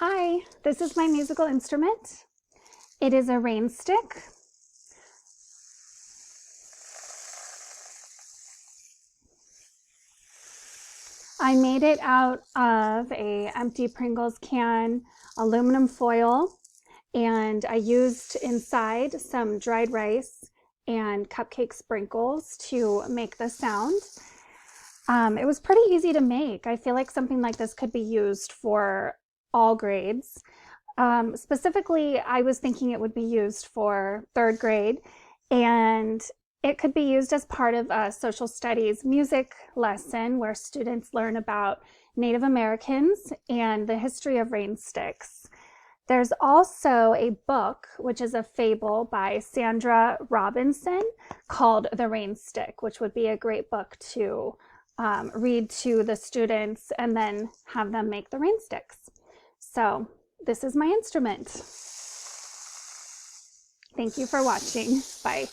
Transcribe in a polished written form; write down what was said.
Hi, this is my musical instrument. It is a rain stick. I made it out of an empty Pringles can, aluminum foil, and I used inside some dried rice and cupcake sprinkles to make the sound. It was pretty easy to make. I feel like something like this could be used for all grades. Specifically, I was thinking it would be used for third grade, and it could be used as part of a social studies music lesson where students learn about Native Americans and the history of rain sticks. There's also a book, which is a fable by Sandra Robinson called The Rain Stick, which would be a great book to read to the students and then have them make the rain sticks. So this is my instrument. Thank you for watching. Bye.